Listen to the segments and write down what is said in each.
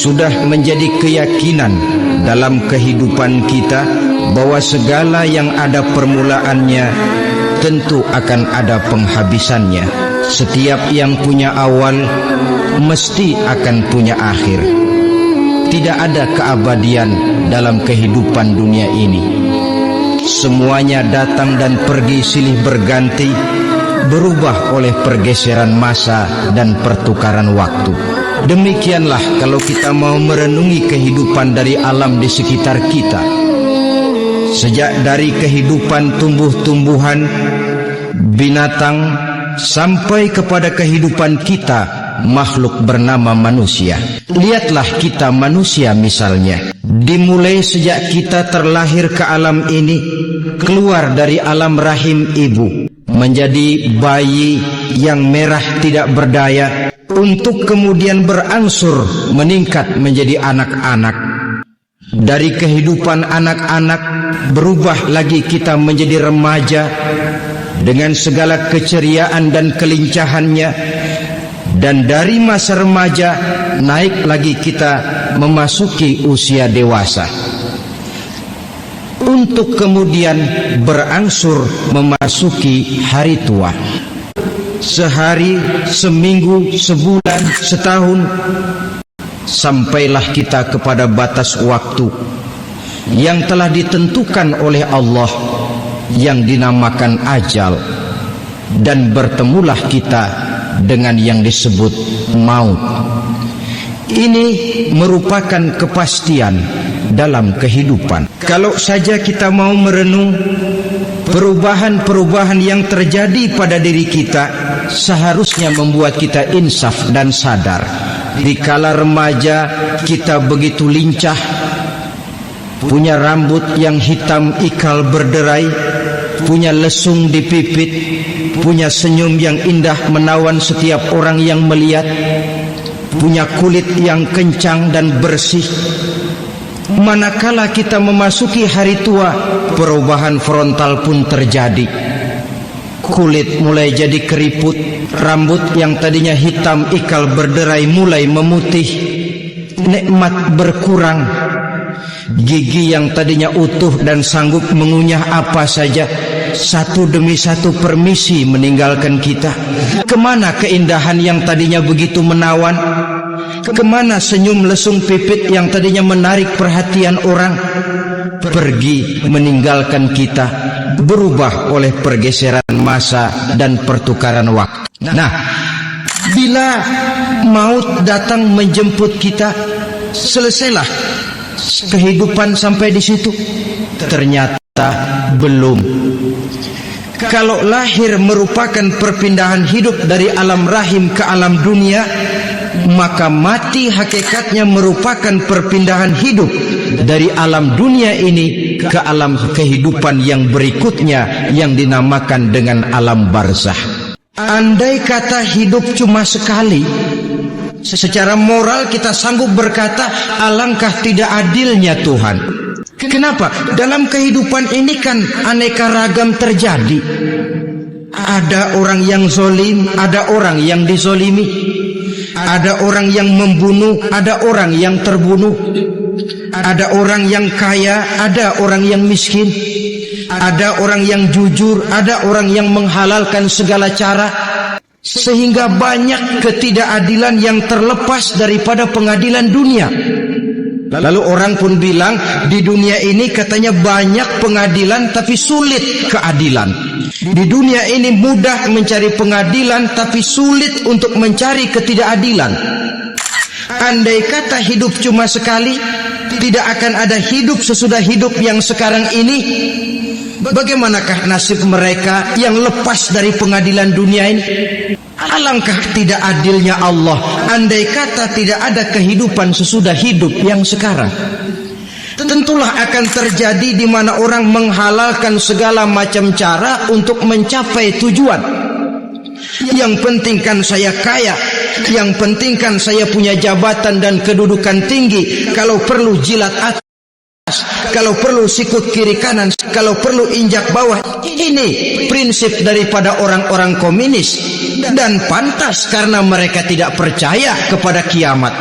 Sudah menjadi keyakinan dalam kehidupan kita bahwa segala yang ada permulaannya tentu akan ada penghabisannya. Setiap yang punya awal mesti akan punya akhir. Tidak ada keabadian dalam kehidupan dunia ini. Semuanya datang dan pergi silih berganti, berubah oleh pergeseran masa dan pertukaran waktu. Demikianlah kalau kita mau merenungi kehidupan dari alam di sekitar kita. Sejak dari kehidupan tumbuh-tumbuhan, binatang, sampai kepada kehidupan kita, makhluk bernama manusia. Lihatlah kita manusia misalnya. Dimulai sejak kita terlahir ke alam ini, keluar dari alam rahim ibu, menjadi bayi yang merah tidak berdaya, untuk kemudian berangsur meningkat menjadi anak-anak. Dari kehidupan anak-anak berubah lagi kita menjadi remaja dengan segala keceriaan dan kelincahannya. Dan dari masa remaja naik lagi kita memasuki usia dewasa, untuk kemudian berangsur memasuki hari tua. Sehari, seminggu, sebulan, setahun, sampailah kita kepada batas waktu yang telah ditentukan oleh Allah, yang dinamakan ajal. Dan bertemulah kita dengan yang disebut maut. Ini merupakan kepastian dalam kehidupan. Kalau saja kita mau merenung perubahan-perubahan yang terjadi pada diri kita, seharusnya membuat kita insaf dan sadar. Di kala remaja kita begitu lincah, punya rambut yang hitam ikal berderai, punya lesung di pipit, punya senyum yang indah menawan setiap orang yang melihat, punya kulit yang kencang dan bersih. Manakala kita memasuki hari tua, perubahan frontal pun terjadi. Kulit mulai jadi keriput, rambut yang tadinya hitam ikal berderai mulai memutih, nikmat berkurang, gigi yang tadinya utuh dan sanggup mengunyah apa saja, satu demi satu permisi meninggalkan kita. Kemana keindahan yang tadinya begitu menawan? Kemana senyum lesung pipit yang tadinya menarik perhatian orang? Pergi meninggalkan kita, berubah oleh pergeseran masa dan pertukaran waktu. Nah, bila maut datang menjemput kita, selesailah kehidupan sampai di situ? Ternyata belum. Kalau lahir merupakan perpindahan hidup dari alam rahim ke alam dunia, maka mati hakikatnya merupakan perpindahan hidup dari alam dunia ini ke alam kehidupan yang berikutnya, yang dinamakan dengan alam barzakh. Andai kata hidup cuma sekali, secara moral kita sanggup berkata, alangkah tidak adilnya Tuhan. Kenapa? Dalam kehidupan ini kan aneka ragam terjadi. Ada orang yang zolim, ada orang yang dizolimi. Ada orang yang membunuh, ada orang yang terbunuh. Ada orang yang kaya, ada orang yang miskin. Ada orang yang jujur, ada orang yang menghalalkan segala cara. Sehingga banyak ketidakadilan yang terlepas daripada pengadilan dunia. Lalu orang pun bilang, di dunia ini katanya banyak pengadilan tapi sulit keadilan. Di dunia ini mudah mencari pengadilan tapi sulit untuk mencari ketidakadilan. Andai kata hidup cuma sekali, tidak akan ada hidup sesudah hidup yang sekarang ini. Bagaimanakah nasib mereka yang lepas dari pengadilan dunia ini? Alangkah tidak adilnya Allah, andai kata tidak ada kehidupan sesudah hidup yang sekarang. Tentulah akan terjadi di mana orang menghalalkan segala macam cara untuk mencapai tujuan. Yang penting kan saya kaya, yang penting kan saya punya jabatan dan kedudukan tinggi. Kalau perlu jilat atas, kalau perlu sikut kiri kanan, kalau perlu injak bawah. Ini prinsip daripada orang-orang komunis, dan pantas karena mereka tidak percaya kepada kiamat.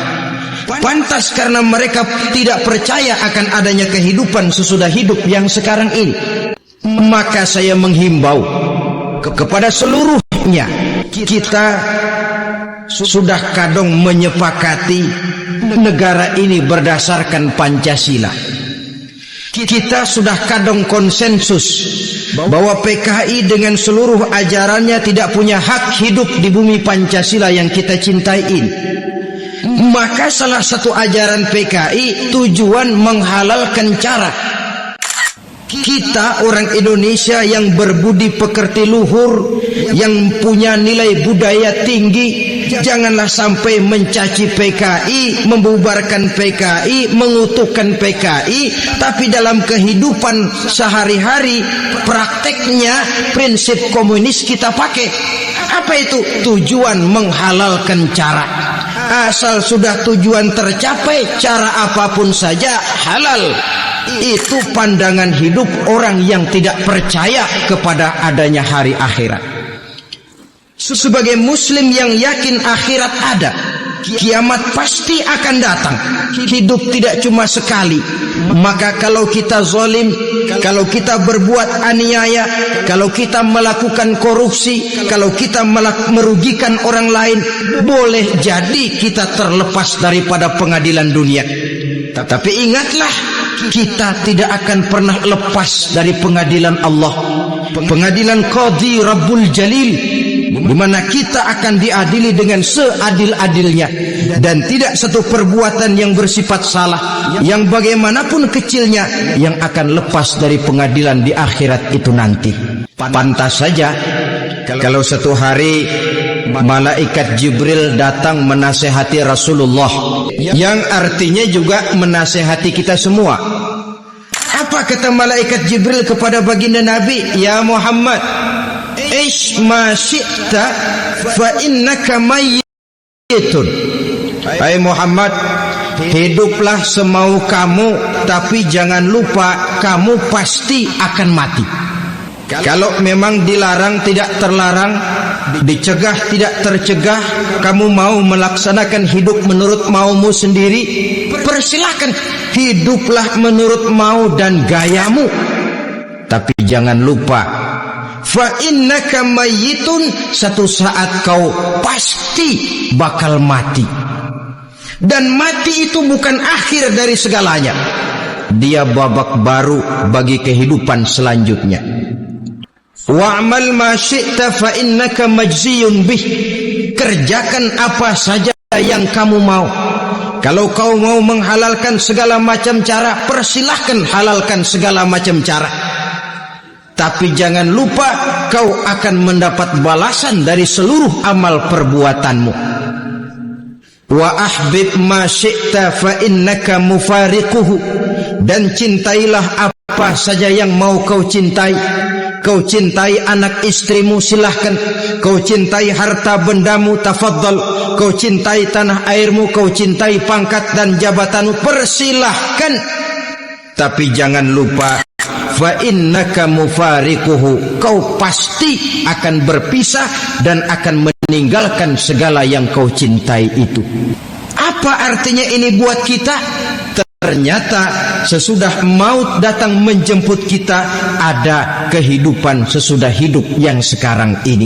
Pantas karena mereka tidak percaya akan adanya kehidupan sesudah hidup yang sekarang ini. Maka saya menghimbau kepada seluruhnya, kita sudah kadung menyepakati negara ini berdasarkan Pancasila. Kita sudah kadung konsensus bahwa PKI dengan seluruh ajarannya tidak punya hak hidup di bumi Pancasila yang kita cintai ini. Maka salah satu ajaran PKI tujuan menghalalkan cara kita orang Indonesia yang berbudi pekerti luhur, yang punya nilai budaya tinggi, janganlah sampai mencaci PKI, membubarkan PKI, mengutuhkan PKI, tapi dalam kehidupan sehari-hari prakteknya prinsip komunis kita pakai. Apa itu? Tujuan menghalalkan cara. Asal sudah tujuan tercapai, cara apapun saja halal. Itu pandangan hidup orang yang tidak percaya kepada adanya hari akhirat. Sebagai muslim yang yakin akhirat ada, kiamat pasti akan datang. Hidup tidak cuma sekali. Maka kalau kita zalim, kalau kita berbuat aniaya, kalau kita melakukan korupsi, kalau kita merugikan orang lain, boleh jadi kita terlepas daripada pengadilan dunia. Tapi ingatlah, kita tidak akan pernah lepas dari pengadilan Allah, pengadilan Qadhi Rabbul Jalil, di mana kita akan diadili dengan seadil-adilnya, dan tidak satu perbuatan yang bersifat salah, yang bagaimanapun kecilnya, yang akan lepas dari pengadilan di akhirat itu nanti. Pantas saja kalau satu hari malaikat Jibril datang menasehati Rasulullah, yang artinya juga menasehati kita semua. Apa kata malaikat Jibril kepada baginda Nabi? Ya Muhammad, ish ma syi'ta fa innaka mayyitun. Hai Muhammad, hiduplah semau kamu, tapi jangan lupa kamu pasti akan mati. Kalau memang dilarang tidak terlarang, dicegah tidak tercegah, kamu mau melaksanakan hidup menurut maumu sendiri, persilakan, hiduplah menurut mau dan gayamu. Tapi jangan lupa, fa innaka mayyitun, satu saat kau pasti bakal mati. Dan mati itu bukan akhir dari segalanya, dia babak baru bagi kehidupan selanjutnya. Wa'mal ma syi'ta fa innaka majziyun bih. Kerjakan apa saja yang kamu mau. Kalau kau mau menghalalkan segala macam cara, persilahkan halalkan segala macam cara. Tapi jangan lupa, kau akan mendapat balasan dari seluruh amal perbuatanmu. Wa ahbib ma syi'ta fa innaka mufariquhu. Dan cintailah apa saja yang mau kau cintai. Kau cintai anak istrimu, silahkan. Kau cintai harta bendamu, tafaddal. Kau cintai tanah airmu, kau cintai pangkat dan jabatanmu, persilahkan. Tapi jangan lupa, fa innaka mufariquhu, kau pasti akan berpisah dan akan meninggalkan segala yang kau cintai itu. Apa artinya ini buat kita? Ternyata sesudah maut datang menjemput kita, ada kehidupan sesudah hidup yang sekarang ini.